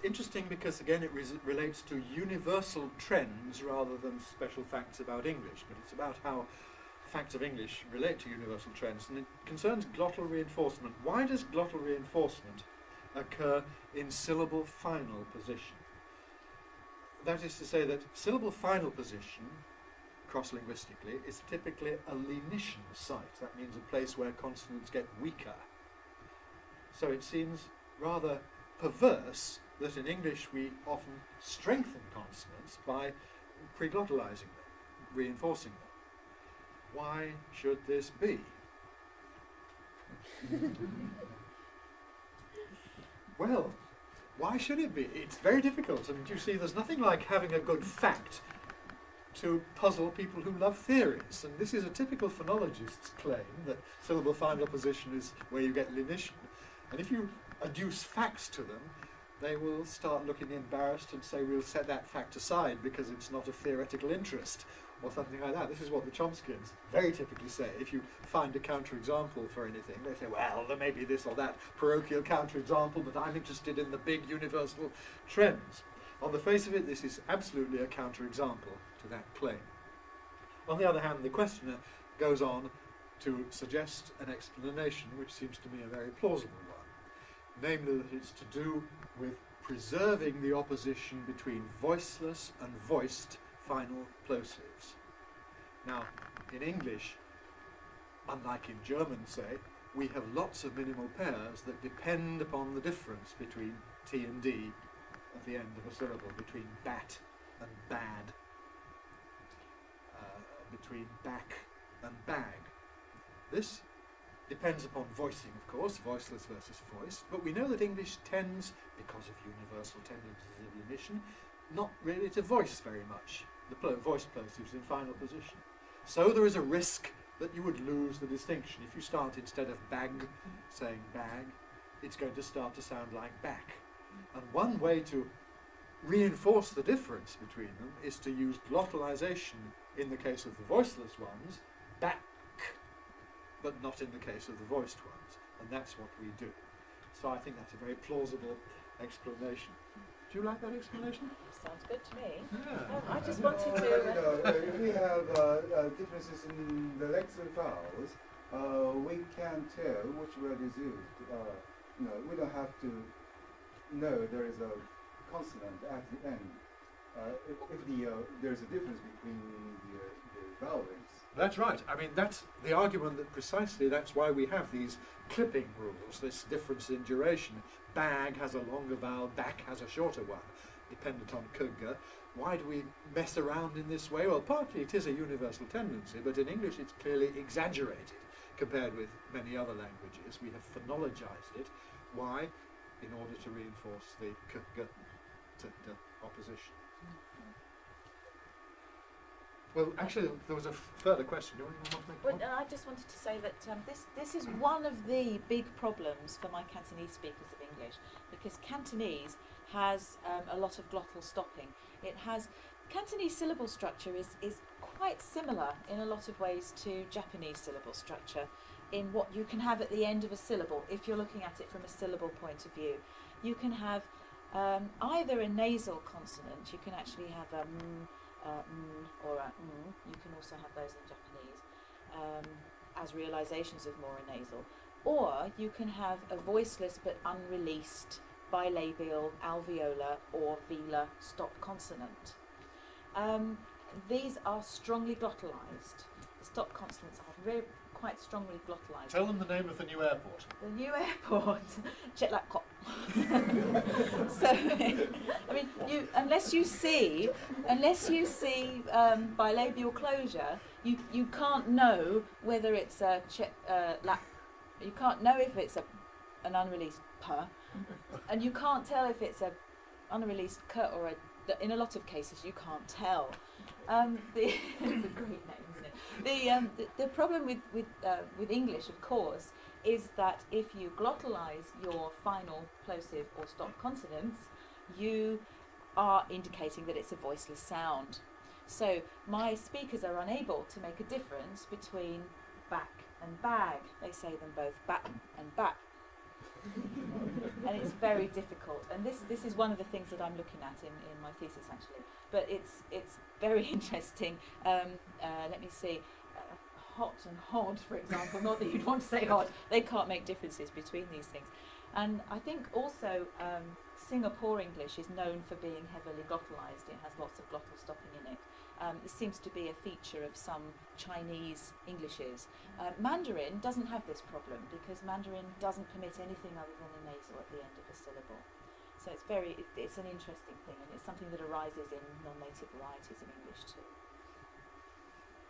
interesting because, again, it relates to universal trends rather than special facts about English, but it's about how facts of English relate to universal trends, and it concerns glottal reinforcement. Why does glottal reinforcement occur in syllable-final position? That is to say that syllable-final position, cross-linguistically, is typically a lenition site. That means a place where consonants get weaker. So it seems rather perverse that in English we often strengthen consonants by preglottalizing them, reinforcing them. Why should this be? Well, why should it be? It's very difficult, and you see there's nothing like having a good fact to puzzle people who love theories, and this is a typical phonologist's claim that syllable final position is where you get lenition, and if you adduce facts to them, they will start looking embarrassed and say we'll set that fact aside because it's not of theoretical interest, or something like that. This is what the Chomskyans very typically say. If you find a counterexample for anything, they say, well, there may be this or that parochial counterexample, but I'm interested in the big universal trends. On the face of it, this is absolutely a counterexample to that claim. On the other hand, the questioner goes on to suggest an explanation which seems to me a very plausible one, namely that it's to do with preserving the opposition between voiceless and voiced final plosives. Now, in English, unlike in German, say, we have lots of minimal pairs that depend upon the difference between T and D at the end of a syllable, between bat and bad, between back and bag. This depends upon voicing, of course, voiceless versus voiced, but we know that English tends, because of universal tendencies of lenition, not really to voice very much the voiced plosives in final position. So there is a risk that you would lose the distinction. If you start instead of bag saying bag, it's going to start to sound like back. And one way to reinforce the difference between them is to use glottalization in the case of the voiceless ones, back, but not in the case of the voiced ones. And that's what we do. So I think that's a very plausible explanation. Do you like that explanation? Sounds good to me. Yeah. I just wanted to... if we have differences in the legs and vowels, we can tell which word is used. We don't have to know there is a consonant at the end. If there's a difference between the vowel lengths. That's right. I mean, that's the argument that precisely that's why we have these clipping rules, this difference in duration. Bag has a longer vowel, back has a shorter one, dependent on kugga. Why do we mess around in this way? Well, partly it is a universal tendency, but in English it's clearly exaggerated compared with many other languages. We have phonologized it. Why? In order to reinforce the kugga to opposition. Well, actually, there was a further question. Do you want to make a point? I just wanted to say that this is one of the big problems for my Cantonese speakers of English, because Cantonese has a lot of glottal stopping. Cantonese syllable structure is quite similar in a lot of ways to Japanese syllable structure in what you can have at the end of a syllable, if you're looking at it from a syllable point of view. You can have either a nasal consonant, you can actually have a or a you can also have those in Japanese as realizations of more nasal, or you can have a voiceless but unreleased bilabial, alveolar or velar stop consonant. These are strongly glottalized. The stop consonants are quite strongly glottalized. Tell them the name of the new airport. The new airport, Chetlak-Kop. So, I mean, unless you see bilabial closure, you can't know whether it's a you can't know if it's an unreleased p, and you can't tell if it's a unreleased k or in a lot of cases you can't tell. It's a great name, isn't it? The problem with English, of course, is that if you glottalize your final plosive or stop consonants, you are indicating that it's a voiceless sound. So my speakers are unable to make a difference between back and bag. They say them both back and back. and it's very difficult. And this is one of the things that I'm looking at in my thesis actually. But it's very interesting. Let me see. Hot and hod, for example. Not that you'd want to say hod. They can't make differences between these things. And I think also Singapore English is known for being heavily glottalized. It has lots of glottal stopping in it. This seems to be a feature of some Chinese Englishes. Mandarin doesn't have this problem because Mandarin doesn't permit anything other than a nasal at the end of a syllable. So it's an interesting thing, and it's something that arises in non-native varieties of English too.